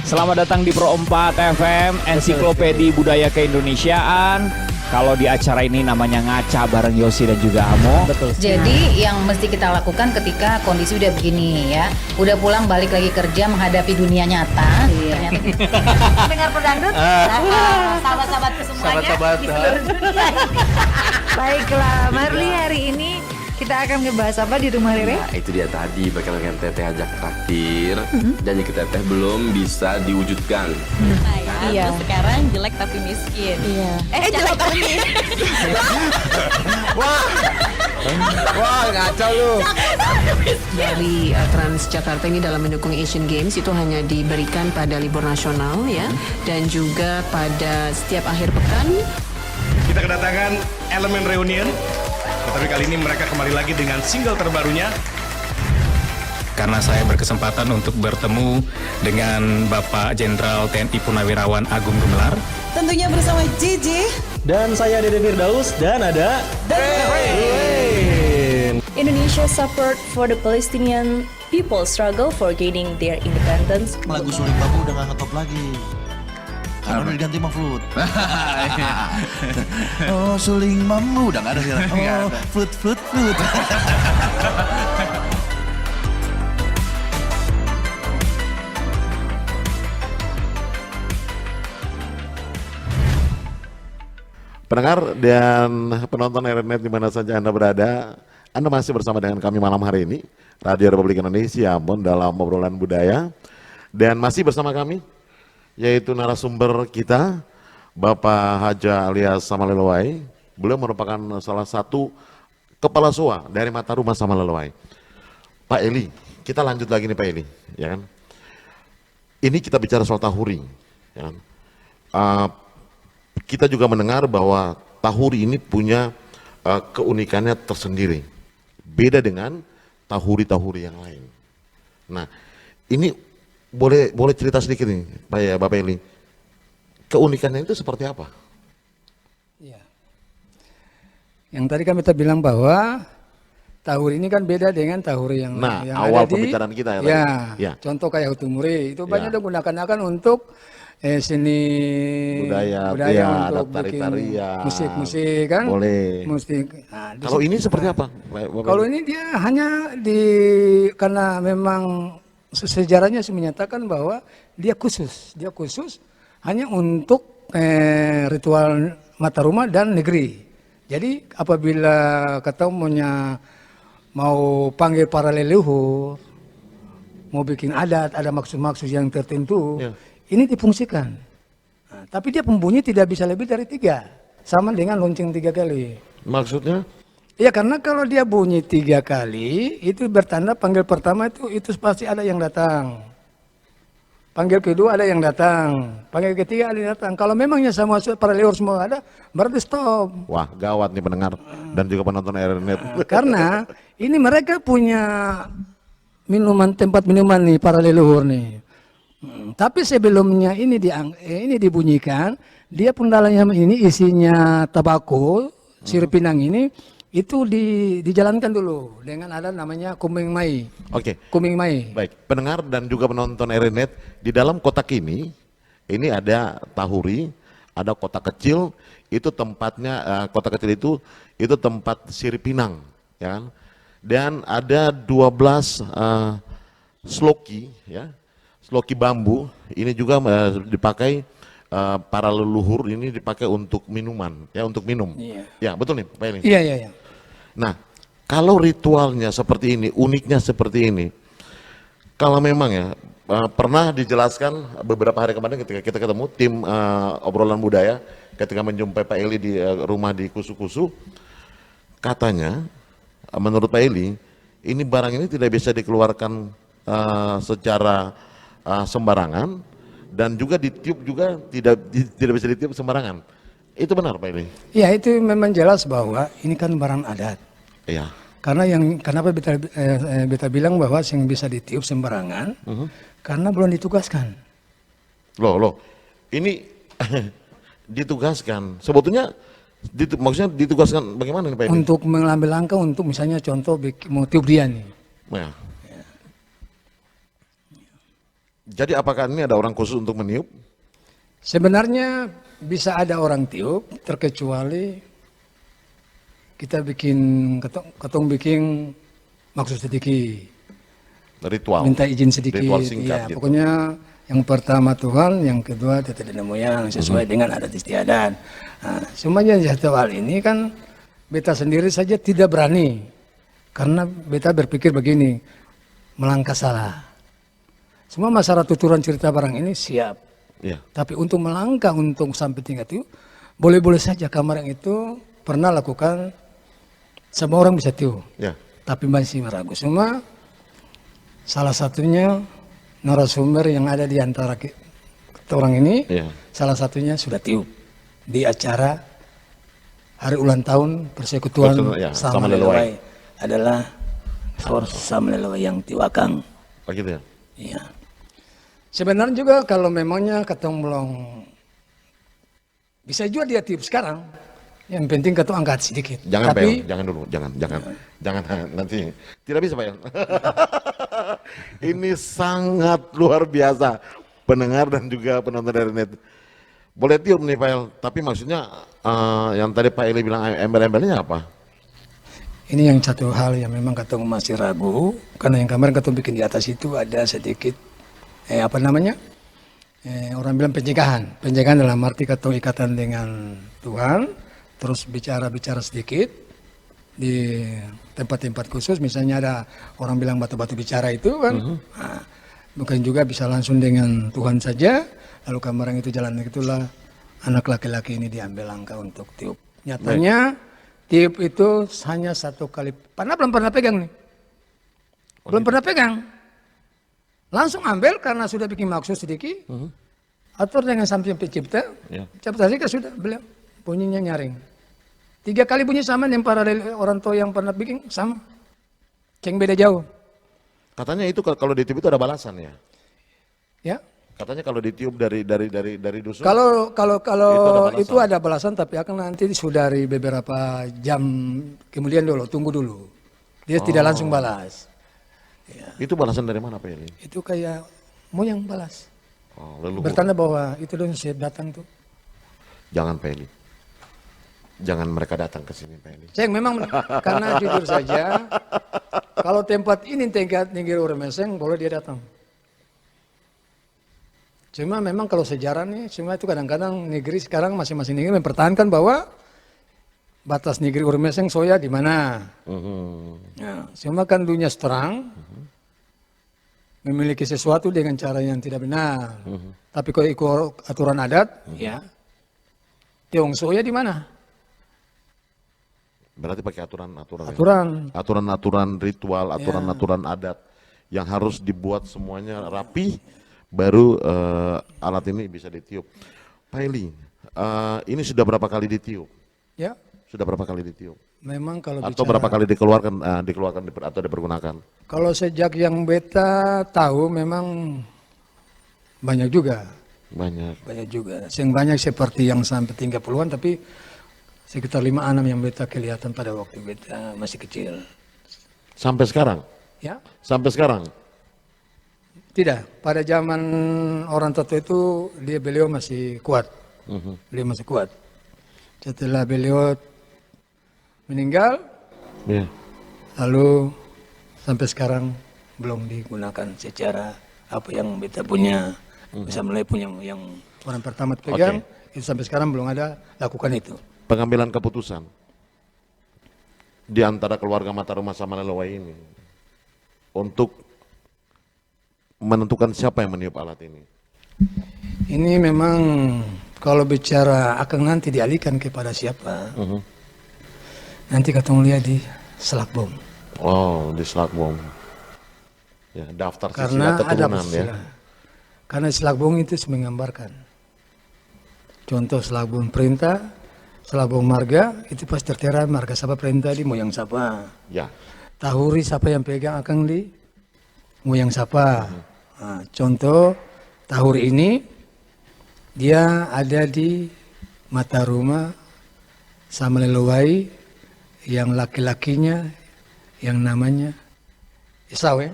Selamat datang di Pro 4 FM, Ensiklopedi Budaya Keindonesiaan. Kalau di acara ini namanya ngaca bareng Yosi dan juga Amo. Betul. Jadi yang mesti kita lakukan ketika kondisi udah begini ya, udah pulang balik lagi kerja menghadapi dunia nyata. Ternyata dengar pedangdut, sahabat-sahabatku semuanya di seluruh dunia. Baiklah, Marli, hari ini kita akan ngebahas apa di rumah Rere? Nah, itu dia tadi bakalan Teteh ajak traktir. Janji ke Teteh belum bisa diwujudkan. Iya. Terus sekarang jelek tapi miskin. Iya. Jelek tapi miskin. Wah, ngaco lu. Dari Transjakarta ini dalam mendukung Asian Games itu hanya diberikan pada libur nasional ya, dan juga pada setiap akhir pekan. Kita kedatangan elemen reunion. Tapi kali ini mereka kembali lagi dengan single terbarunya. Karena saya berkesempatan untuk bertemu dengan Bapak Jenderal TNI Purnawirawan Agung Gumelar. Tentunya bersama Gigi. Dan saya Dede Firdaus dan ada Indonesia support for the Palestinian people struggle for gaining their independence. Lagu Suling Bambu udah gak ngetop lagi. Karena udah diganti sama Flut. Oh, Suling Bambu udah gak ada sekarang. Oh, Flut. Pendengar dan penonton RNet di mana saja Anda berada, Anda masih bersama dengan kami malam hari ini, Radio Republik Indonesia Ambon dalam obrolan budaya. Dan masih bersama kami, yaitu narasumber kita, Bapak Haja alias Samuel Leloai. Beliau merupakan salah satu kepala SOA dari Mata Rumah Samuel Leloai. Pak Eli, kita lanjut lagi nih Pak Eli, ya kan? Ini kita bicara soal tahuri, ya kan? Kita juga mendengar bahwa tahuri ini punya keunikannya tersendiri, beda dengan tahuri-tahuri yang lain. Nah, ini boleh cerita sedikit nih, Bapak Eli, keunikannya itu seperti apa? Ya. Yang tadi kami bilang bahwa tahuri ini kan beda dengan tahuri yang Nah, yang awal ada di, pembicaraan kita ya. ya, Ya. contoh kayak hutumuri itu banyak Ya. digunakan untuk seni Budaya, budaya ya, ada untuk bikin tari-tarian. musik kan, Boleh. musik. Nah, Kalau ini seperti apa? Kalau ini dia hanya karena memang sejarahnya menyatakan bahwa dia khusus hanya untuk ritual mata rumah dan negeri. Jadi apabila ketemunya mau panggil para leluhur, mau bikin adat, ada maksud-maksud yang tertentu, ini difungsikan. Nah, tapi dia pembunyi tidak bisa lebih dari 3, sama dengan lonceng 3 kali. Maksudnya? Ya karena kalau dia bunyi 3 kali, itu bertanda panggil pertama itu pasti ada yang datang. Panggil kedua ada yang datang, panggil ketiga ada yang datang. Kalau memangnya sama para leluhur semua ada, berarti stop. Wah, gawat nih pendengar dan juga penonton RNet. Karena ini mereka punya tempat minuman nih para leluhur nih. Tapi sebelumnya ini dibunyikan, dia pundalanya ini isinya tabako, sirip pinang ini itu dijalankan dulu dengan ada namanya kuming mai. Oke. Kuming mai. Baik, pendengar dan juga penonton RNet, di dalam kotak ini ada tahuri, ada kotak kecil, itu tempatnya kotak kecil itu tempat sirip pinang, ya kan? Dan ada 12 sloki, ya, sloki bambu. Ini juga dipakai para leluhur, ini dipakai untuk minuman, ya, untuk minum. Iya. Ya, betul nih, Pak Eli? Iya. Nah, kalau ritualnya seperti ini, uniknya seperti ini, kalau memang ya pernah dijelaskan beberapa hari kemarin ketika kita ketemu tim obrolan budaya, ketika menjumpai Pak Eli di rumah di Kusu-Kusu, katanya menurut Pak Eli, ini barang ini tidak bisa dikeluarkan secara sembarangan dan juga ditiup juga tidak bisa ditiup sembarangan. Itu benar Pak Eli? Iya, itu memang jelas bahwa ini kan barang adat. Iya. Karena kenapa beta bilang bahwa yang bisa ditiup sembarangan, karena belum ditugaskan. Loh, ini ditugaskan. Sebetulnya maksudnya ditugaskan bagaimana nih Pak Eli? Untuk mengambil langkah untuk misalnya contoh mau tiup dia nih. Ya. Jadi apakah ini ada orang khusus untuk meniup? Sebenarnya bisa ada orang tiup, terkecuali kita ketong bikin maksud sedikit. Ritual. Minta izin sedikit. Ritual singkat gitu. Pokoknya yang pertama Tuhan, yang kedua tata nenek moyang sesuai dengan adat istiadat. Nah, semuanya satu hal ini kan beta sendiri saja tidak berani. Karena beta berpikir begini, melangkah salah. Semua masalah tuturan cerita barang ini siap. Ya. Tapi untuk melangkah untuk sampai tingkat itu, boleh-boleh saja kamar yang itu pernah lakukan, semua orang bisa tiup. Ya. Tapi masih meragu. Semua salah satunya narasumber yang ada di antara kita orang ini, salah satunya sudah tiup di acara hari ulang tahun persekutuan Sama Lelewai adalah Sama Lelewai yang Tiwakang. Begitu ya? Iya. Sebenarnya juga kalau memangnya ketong belum bisa juga dia tiup sekarang. Yang penting ketong angkat sedikit. Jangan tapi Pak, jangan dulu, jangan nanti tidak bisa Pak El. Ini sangat luar biasa pendengar dan juga penonton RNet. Boleh tiup nih Pak El, tapi maksudnya yang tadi Pak Eli bilang embel-embelnya apa? Ini yang satu hal yang memang ketong masih ragu, karena yang kemarin ketong bikin di atas itu ada sedikit orang bilang pencegahan dalam arti ketong ikatan dengan Tuhan, terus bicara sedikit di tempat-tempat khusus, misalnya ada orang bilang batu-batu bicara itu kan, nah, bukan juga bisa langsung dengan Tuhan saja, lalu kemarin itu jalan itulah anak laki-laki ini diambil langkah untuk tiup. Nyatanya tiup itu hanya 1 kali, belum pernah pegang nih, belum pernah pegang. Langsung ambil karena sudah bikin maksud sedikit, atur dengan sampai pencipta, cepat saja sudah beliau bunyinya nyaring. 3 kali bunyi sama dengan para orang tua yang pernah bikin sama, ceng beda jauh. Katanya itu kalau ditiup itu ada balasan ya? Ya. Katanya kalau ditiup dari dusun. Kalau itu ada balasan, tapi akan nanti sudari beberapa jam kemudian dulu, tunggu dulu. Dia tidak langsung balas. Itu balasan dari mana Pak Eli? Itu kayak moyang balas. Oh, leluhur. Bertanda bahwa itu dong saya datang tuh. Jangan Pak Eli. Jangan mereka datang ke sini Pak Eli. Saya memang karena jujur saja, kalau tempat ini tingkat Negeri Urmeseng boleh dia datang. Cuma memang kalau sejarah nih, cuma itu kadang-kadang negeri sekarang masing-masing negeri mempertahankan bahwa batas negeri Urmeseng Soya di mana. Ya, cuma kan dunia terang memiliki sesuatu dengan cara yang tidak benar. Tapi kalau ikut aturan adat, ya Tiong Soya di mana? Berarti pakai aturan-aturan ritual, Ya. aturan-aturan adat yang harus dibuat semuanya rapi, baru alat ini bisa ditiup. Pak Eli, ini sudah berapa kali ditiup? Ya. Sudah berapa kali ditiup? Memang kalau atau bicara, berapa kali dikeluarkan atau dipergunakan? kalau sejak yang beta tahu memang banyak juga. Banyak juga. Yang banyak seperti yang sampai 30-an, tapi sekitar 5-6 yang beta kelihatan pada waktu beta masih kecil. Sampai sekarang? Ya. Sampai sekarang? Tidak. Pada zaman orang tua itu beliau masih kuat. Beliau masih kuat. Setelah beliau meninggal, lalu sampai sekarang belum digunakan secara apa yang beta punya. Bisa mulai punya yang orang pertama pegang, itu sampai sekarang belum ada lakukan itu. Pengambilan keputusan di antara keluarga Mataruma sama Lelowai ini untuk menentukan siapa yang meniup alat ini. Ini memang kalau bicara akan nanti dialihkan kepada siapa, nanti ketemu lihat di Selakbom. Oh, di Selakbom. Ya, daftar Karena sila ada keturunan ya. Karena Selakbom itu menggambarkan. Contoh Selakbom perintah, Selakbom marga, itu pasti tertera marga siapa perintah di moyang siapa. Ya. Tahuri siapa yang pegang akan di moyang siapa. Nah, contoh tahuri ini dia ada di Mataruma sama Lelowai yang laki-lakinya yang namanya Esau ya.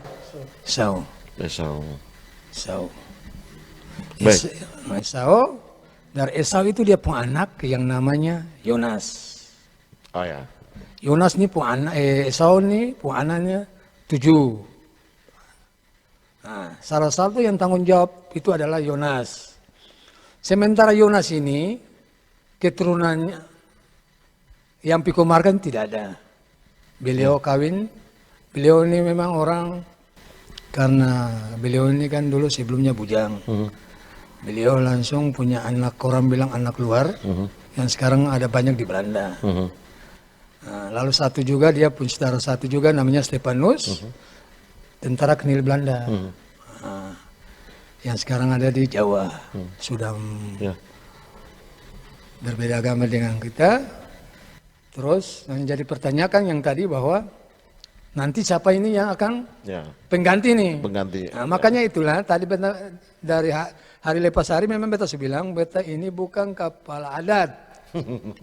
Esau. Esau. Dari Esau itu dia punya anak yang namanya Yonas. Oh ya. Yonas ini punya anak, Esau ini punya anaknya 7. Nah, salah satu yang tanggung jawab itu adalah Yonas. Sementara Yonas ini keturunannya yang pikomarkan tidak ada. Beliau kawin, beliau ini memang orang karena beliau ini kan dulu sebelumnya bujang. Beliau langsung punya anak, orang bilang anak luar, yang sekarang ada banyak di Belanda. Nah, lalu satu juga dia punya saudara satu juga namanya Stefanus, tentara Knil Belanda, yang sekarang ada di Jawa, sudah berbeda agama dengan kita. Terus yang jadi pertanyaan yang tadi bahwa nanti siapa ini yang akan pengganti nih? Nah, makanya itulah tadi dari hari lepas hari memang beta bilang beta ini bukan kepala adat.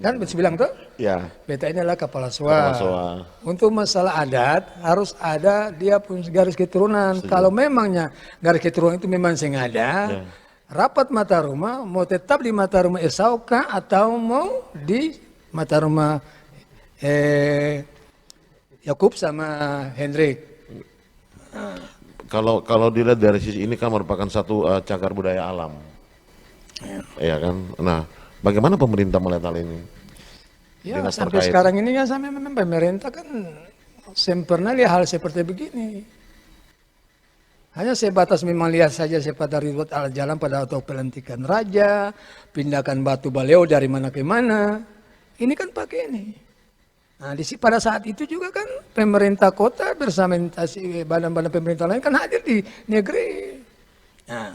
Kan beta bilang tuh? Ya. Beta ini adalah kepala soa. Untuk masalah adat harus ada dia punya garis keturunan. Kalau memangnya garis keturunan itu memang sengaja, rapat Mataruma mau tetap di Mataruma Esau kah atau mau di Mataruma Yakub sama Hendrik. Kalau dilihat dari sisi ini kan merupakan satu cagar budaya alam, ya kan. Nah, bagaimana pemerintah melihat hal ini? Ya sampai sekarang ini kan sampai memang pemerintah kan pernah lihat hal seperti begini. Hanya sebatas memang lihat saja siapa dari alat jalan pada waktu pelantikan raja, pindahkan batu baleo dari mana ke mana. Ini kan pakai ini. Nah, pada saat itu juga kan pemerintah kota bersama badan-badan pemerintah lain kan hadir di negeri. Nah,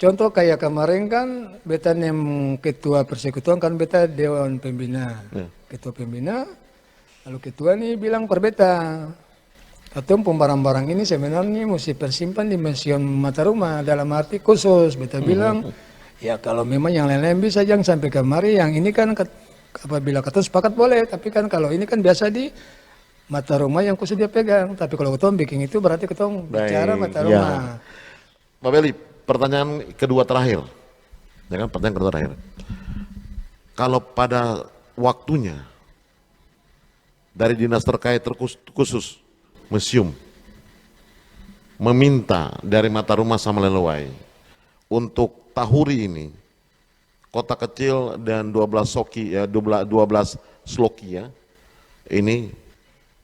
contoh kayak kemarin kan beta nem ketua persekutuan kan beta dewan pembina, ketua pembina, lalu ketua nih bilang per beta, ketum barang-barang ini sebenarnya mesti persimpan di Museum Mataruma dalam arti khusus. Beta bilang, ya kalau memang yang lain-lain bisa jangan sampai kemari, yang ini kan apabila kata sepakat boleh, tapi kan kalau ini kan biasa di mata rumah yang khusus dia pegang. Tapi kalau ketong bikin itu berarti ketong bicara mata rumah. Pak Beli, pertanyaan kedua terakhir. Ya kan, pertanyaan kedua terakhir. Kalau pada waktunya dari dinas terkait khusus museum meminta dari mata rumah sama Lelewai untuk tahuri ini, kota kecil dan 12 soki ya, 12 sloki ya, ini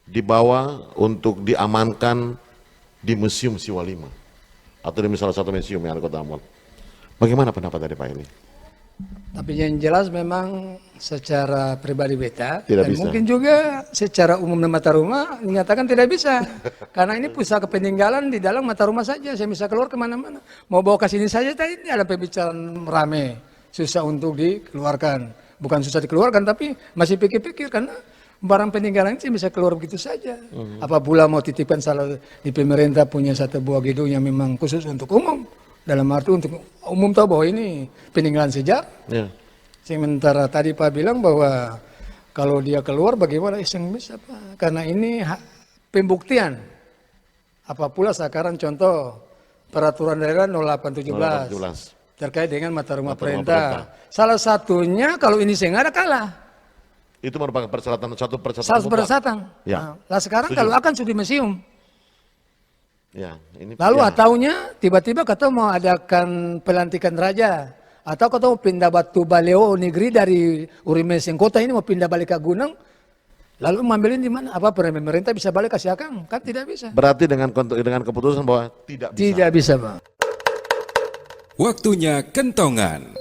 dibawa untuk diamankan di Museum Siwalima atau di salah satu museum yang ada Kota Ambon. Bagaimana pendapat dari Pak ini? Tapi yang jelas memang secara pribadi beta tidak dan bisa. mungkin juga secara umum mata rumah dinyatakan tidak bisa. Karena ini pusaka peninggalan di dalam mata rumah saja, saya bisa keluar kemana-mana. Mau bawa ke sini saja tadi ada pembicaraan rame, susah untuk dikeluarkan. Bukan susah dikeluarkan tapi masih pikir-pikir karena barang peninggalan itu bisa keluar begitu saja. Apabila mau titipkan salah di pemerintah punya satu buah gedung yang memang khusus untuk umum. Dalam arti untuk umum tahu bahwa ini peninggalan sejarah. Ya. Sementara tadi Pak bilang bahwa kalau dia keluar bagaimana iseng bisa Pak? Karena ini pembuktian. Apa pula sekarang contoh peraturan daerah 0817 terkait dengan mata rumah perintah. Salah satunya kalau ini saya nggak ada kalah. Itu merupakan persyaratan satu persyaratan. Satu persyaratan. Ya. Nah, sekarang kalau akan sudah museum. Ya, ini Lalu ya. ataunya tiba-tiba kata mau adakan pelantikan raja atau kata mau pindah batu baleo negeri dari Urimeseng kota ini mau pindah balik ke gunung. Lalu mengambilin di mana? Apa pemerintah bisa balik kasih akang? Kan tidak bisa. Berarti dengan keputusan bahwa tidak bisa. Tidak bisa, Pak. Waktunya kentongan.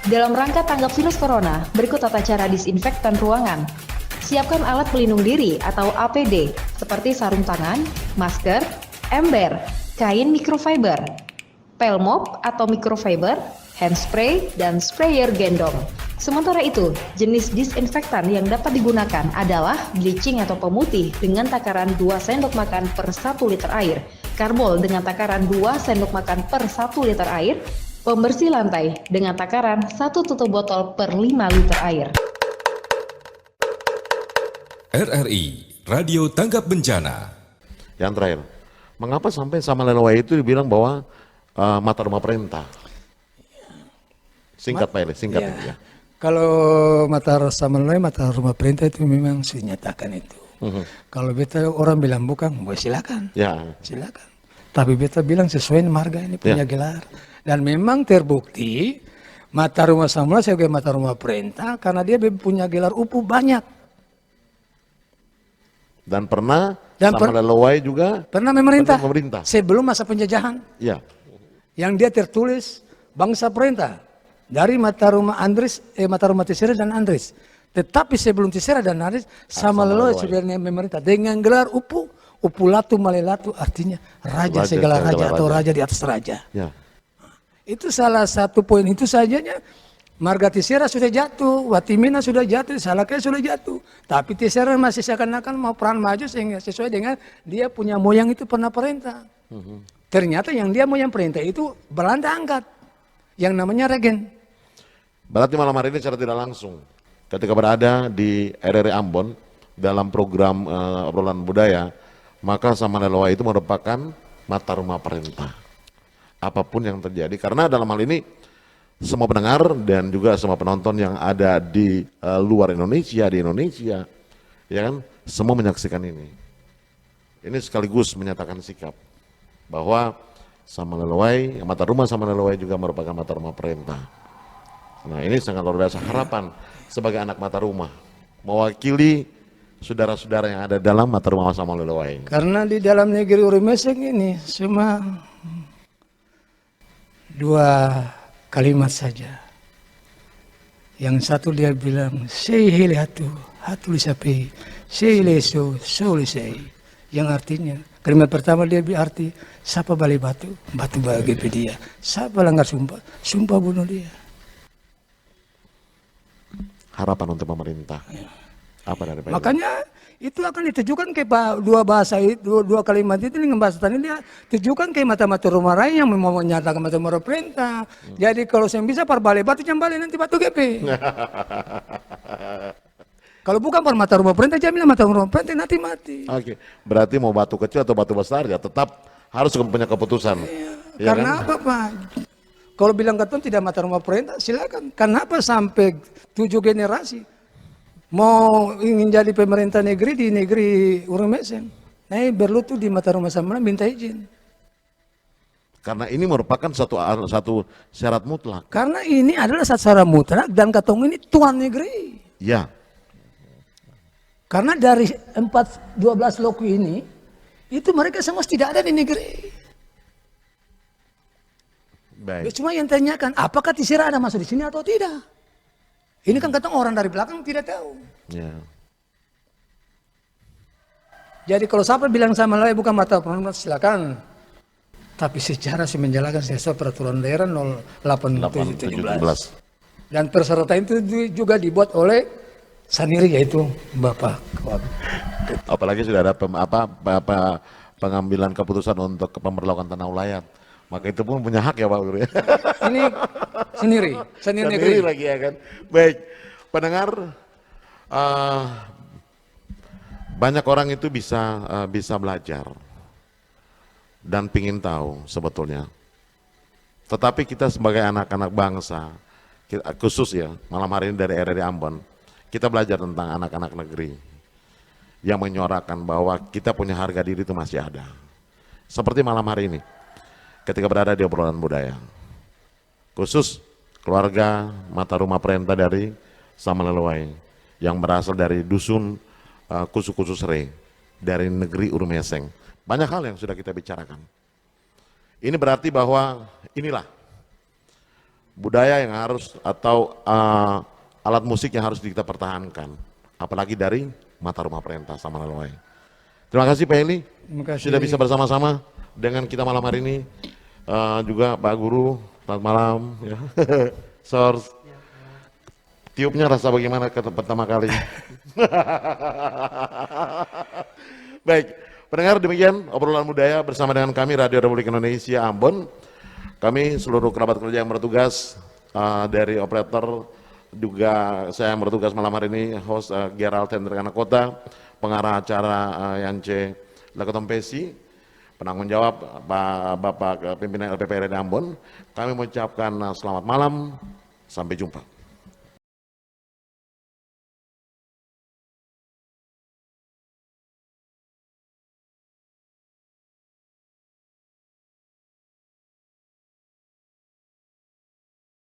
Dalam rangka tanggap virus corona, berikut tata cara disinfektan ruangan. Siapkan alat pelindung diri atau APD seperti sarung tangan, masker, ember, kain microfiber, pelmop atau microfiber, handspray, dan sprayer gendong. Sementara itu, jenis disinfektan yang dapat digunakan adalah bleaching atau pemutih dengan takaran 2 sendok makan per 1 liter air, karbol dengan takaran 2 sendok makan per 1 liter air, pembersih lantai dengan takaran 1 tutup botol per 5 liter air. RRI, Radio Tanggap Bencana. Yang terakhir, mengapa sampai sama Lelewai itu dibilang bahwa mata rumah perintah? Singkat Pak Eli, singkat ya. Kalau mata rumah perintah itu memang dinyatakan itu. Kalau beta orang bilang bukan, boleh silakan. Ya. Silakan. Tapi beta bilang sesuai marga ini punya gelar. Dan memang terbukti mata rumah Samuel sebagai mata rumah perintah karena dia punya gelar UPU banyak. Dan pernah sama Lelewai juga pernah memerintah sebelum masa penjajahan. Ya. Yang dia tertulis bangsa perintah dari mata rumah mata rumah Tisera dan Andris. Tetapi sebelum Tisera dan Andris sama Lelewai sudah memerintah dengan gelar UPU. Upulatu Malelatu artinya raja segala raja atau raja di atas raja. Ya. Itu salah satu poin itu sajanya. Marga Tisera sudah jatuh, Watimena sudah jatuh, Salakaya sudah jatuh. Tapi Tisera masih seakan-akan mau peran maju sehingga sesuai dengan dia punya moyang itu pernah perintah. Ternyata yang dia moyang perintah itu Belanda angkat. Yang namanya Regen. Berarti malam hari ini secara tidak langsung ketika berada di RRI Ambon dalam program obrolan budaya, maka sama Lelewai itu merupakan mata rumah perintah. Apapun yang terjadi, karena dalam hal ini semua pendengar dan juga semua penonton yang ada di luar Indonesia, di Indonesia, ya kan, semua menyaksikan ini. Ini sekaligus menyatakan sikap bahwa sama Lelewai, mata rumah sama Lelewai juga merupakan mata rumah perintah. Nah ini sangat luar biasa harapan sebagai anak mata rumah mewakili saudara-saudara yang ada dalam mata rumah sama Lelewai. Karena di dalam negeri Urimeseng ini cuma 2 kalimat saja. Yang satu dia bilang, "Seihile hatu lisapi, seihile so lisei." Yang artinya, kalimat pertama dia berarti, siapa balik batu bagi dia. Siapa langgar sumpah bunuh dia. Harapan untuk pemerintah. Apa dari Pak? Makanya itu akan ditujukan ke dua bahasa itu, dua kalimat itu dengan bahasa tadi dia tujukan ke mata-mata rumah lain yang mau menyatakan mata rumah perintah. Jadi kalau saya bisa perbalik batu jambali nanti batu GP. Kalau bukan per mata rumah pemerintah, jaminan mata rumah pemerintah nanti mati. Oke, berarti mau batu kecil atau batu besar ya tetap harus punya keputusan. Ya Karena kan? apa Pak? Kalau bilang keton tidak mata rumah pemerintah, silakan. Kenapa sampai 7 generasi mau ingin jadi pemerintah negeri di negeri Urumesen? Nah, perlu tuh di mata rumah sama minta izin. Karena ini merupakan satu syarat mutlak. Karena ini adalah syarat mutlak dan ketong ini tuan negeri. Ya. Karena dari 12 loku ini, itu mereka semua tidak ada di negeri. Baik. Cuma yang tanyakan, apakah Tisira ada masuk di sini atau tidak? Ini kan ketong orang dari belakang tidak tahu. Ya. Jadi kalau siapa bilang sama lain bukan mata pemerintah, silakan. Tapi secara saya menjalankan sesuai peraturan daerah 0817. Dan persyaratan itu juga dibuat oleh sendiri, yaitu Bapak. Apalagi sudah ada pengambilan keputusan untuk pemberlakuan tanah ulayat. Maka itu pun punya hak ya Pak Guru ya. Ini sendiri negeri lagi ya kan. Baik, pendengar, banyak orang itu bisa belajar dan pingin tahu sebetulnya. Tetapi kita sebagai anak-anak bangsa, khusus ya malam hari ini dari RRI Ambon, kita belajar tentang anak-anak negeri yang menyuarakan bahwa kita punya harga diri itu masih ada. Seperti malam hari ini, ketika berada di obrolan budaya, khusus keluarga mata rumah perintah dari Samalelewai yang berasal dari dusun Kusu-Kusu Sere dari negeri Urumeseng. Banyak hal yang sudah kita bicarakan. Ini berarti bahwa inilah budaya yang harus atau alat musik yang harus kita pertahankan, apalagi dari mata rumah perintah Samalelewai. Terima kasih Pak Heli, sudah bisa bersama-sama dengan kita malam hari ini. Juga Pak Guru, selamat malam. Ya. Source, tiupnya rasa bagaimana pertama kali? Baik, pendengar, demikian obrolan budaya bersama dengan kami Radio Republik Indonesia Ambon. Kami seluruh kerabat kerja yang bertugas dari operator, juga saya yang bertugas malam hari ini, host Gerald Hendrikana Kota, pengarah acara Yance Lakotompesi, penanggung jawab Bapak Pimpinan LPP RRI Ambon. Kami mengucapkan selamat malam, sampai jumpa.